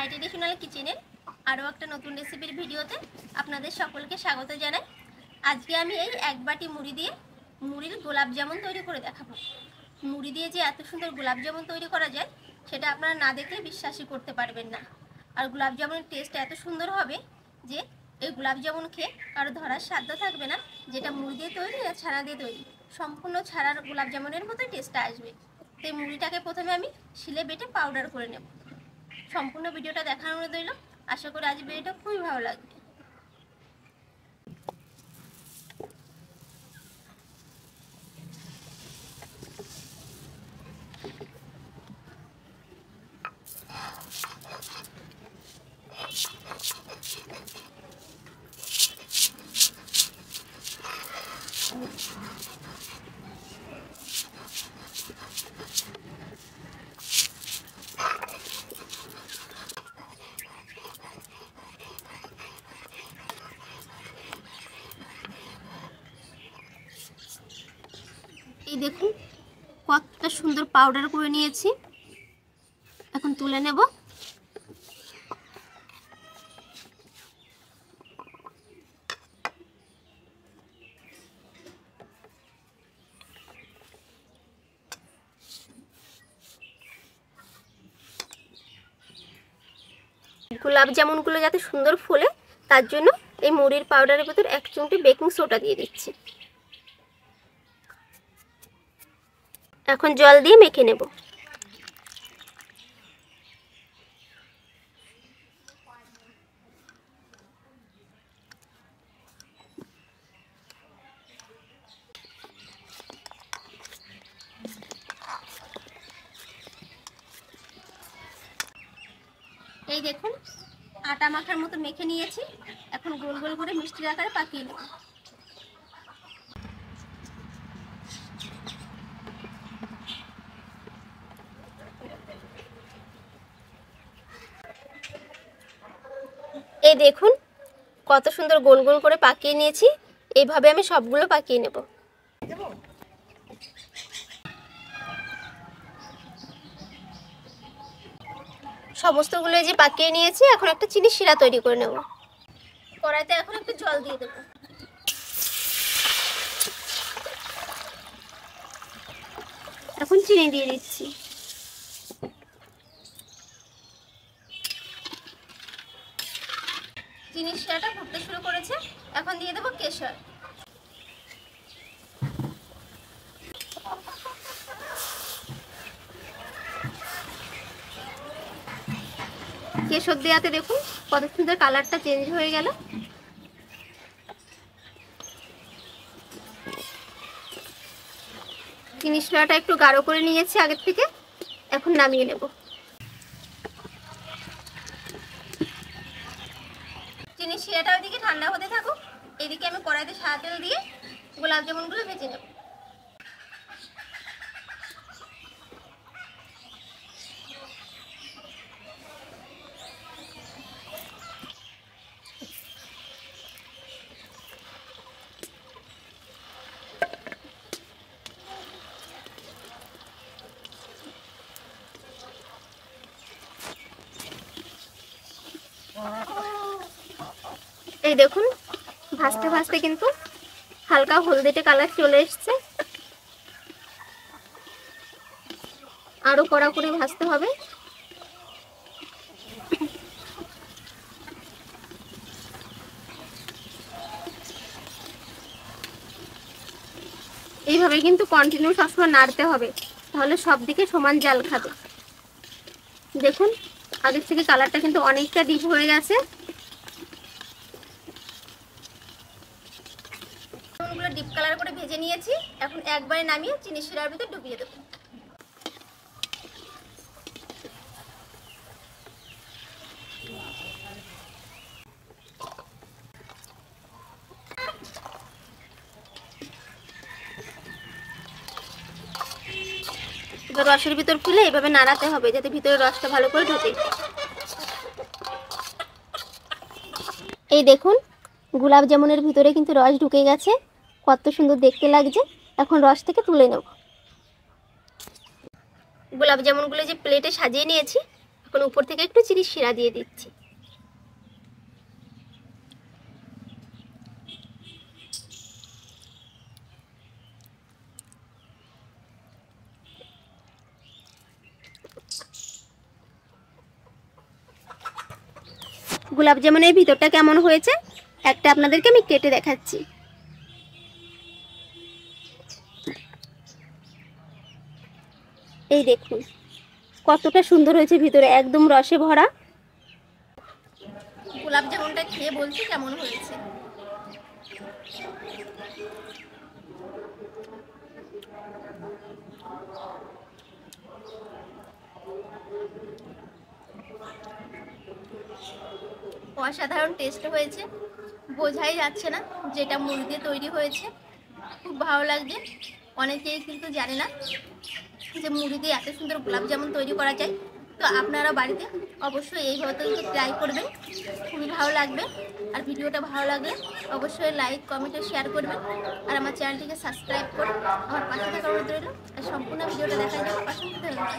মাই traditional কিচেনের আরও একটা নতুন রেসিপির ভিডিওতে আপনাদের সকলকে স্বাগত জানাই। আজকে আমি এই এক বাটি মুড়ি দিয়ে মুড়ির গোলাপ জামুন তৈরি করে দেখাবো। মুড়ি দিয়ে যে এত সুন্দর গোলাপ জামুন তৈরি করা যায় সেটা আপনারা না দেখলে বিশ্বাসই করতে পারবেন না। আর গোলাপ জামুনের টেস্ট এত সুন্দর হবে যে এই গোলাপ জামুন খেয়ে কারো ধরার সাধ্য থাকবে না যেটা মুড়ি দিয়ে তৈরি আর ছানা দিয়ে তৈরি, সম্পূর্ণ ছাড়ার গোলাপ জামুনের মতোই টেস্টটা আসবে। তো এই মুড়িটাকে প্রথমে আমি শিলে বেটে পাউডার করে নেব। সম্পূর্ণ ভিডিওটা দেখার অনুরোধ রইল। আশা করি আজ ভিডিওটা খুবই ভালো লাগবে। এই দেখুন কতটা সুন্দর পাউডার করে নিয়েছি, এখন তুলে নেব। গোলাপ জামুনগুলো যাতে সুন্দর ফোলে তার জন্য এই মুড়ির পাউডারের ভিতর 1 চিমটি বেকিং সোডা দিয়ে দিচ্ছি। এখন জল দিয়ে মেখে নেব। এই দেখুন আটা মাখার মতো মেখে নিয়েছি, এখন গোল গোল করে মিষ্টির আকারে পাকিয়ে নেব। এই দেখুন কত সুন্দর গোল গোল করে পাকিয়ে নিয়েছি। এইভাবে আমি সবগুলো পাকিয়ে নেব। সমস্তগুলো যে পাকিয়ে নিয়েছি, এখন একটা চিনি শিরা তৈরি করে নেব। কড়াইতে এখন একটু জল দিয়ে দেব। এখন চিনি দিয়ে দিচ্ছি। চিনির শিরাটা ফুটতে শুরু করেছে, এখন দিয়ে দেবো কেশর। কেশর দেওয়াতে দেখুন কত সুন্দর কালারটা চেঞ্জ হয়ে গেল। চিনির শিরাটা একটু গাঢ় করে নিয়েছি আগের থেকে, এখন নামিয়ে নেব। চিনির শিরাটা ওইদিকে ঠান্ডা হতে থাকুক, এদিকে আমি কড়াইতে সাদা তেল দিয়ে গোলাপ জামুনগুলো ভেজে নেব। এই দেখুন ভাজতে ভাজতে কিন্তু হালকা হলদেটে কালার চলে এসছে, আরো কড়া করে ভাজতে হবে। এইভাবে কিন্তু কন্টিনিউ সবসময় নাড়তে হবে, তাহলে সব দিকে সমান জাল খাবে। দেখুন আগের থেকে কালারটা কিন্তু অনেকটা ডিপ হয়ে গেছে। ডিপ কালার করে ভেজে নিয়েছি, এখন একবারে নামিয়ে চিনি শিরার ভিতর ডুবিয়ে দেবো। এবার রসের ভিতর ফুলে এইভাবে নাড়াতে হবে যাতে ভিতরে রসটা ভালো করে ঢোকে। এই দেখুন গোলাপ জামুনের ভিতরে কিন্তু রস ঢুকে গেছে, কত সুন্দর দেখতে লাগছে। এখন রস থেকে তুলে নেব। গোলাপ জামুনগুলো যে প্লেটে সাজিয়ে নিয়েছি, এখন উপর থেকে একটু চিনির শিরা দিয়ে দিচ্ছি। গোলাপ জামুনের ভিতরটা কেমন হয়েছে একটা আপনাদেরকে আমি কেটে দেখাচ্ছি। এই দেখুন কতটা সুন্দর হয়েছে, ভিতরে একদম রসে ভরা। গোলাপ জামুনটা খেয়ে বলছি কেমন হয়েছে। অসাধারণ টেস্ট হয়েছে, বোঝাই যাচ্ছে না যেটা মুড়ি দিয়ে তৈরি হয়েছে। খুব ভালো লাগছে। অনেকেই কিন্তু জানে না যে মুড়ি দিয়ে এত সুন্দর গোলাপ জামুন তৈরি করা যায়। তো আপনারা বাড়িতে অবশ্যই এইভাবে তৈরি ট্রাই করবেন, খুবই ভালো লাগবে। আর ভিডিওটা ভালো লাগলে অবশ্যই লাইক কমেন্ট ও শেয়ার করবেন। আর আমার চ্যানেলটিকে সাবস্ক্রাইব করে আমার পাশে থাকার অনুরোধ রইল। আর সম্পূর্ণ ভিডিওটা দেখার জন্য অসংখ্য ধন্যবাদ।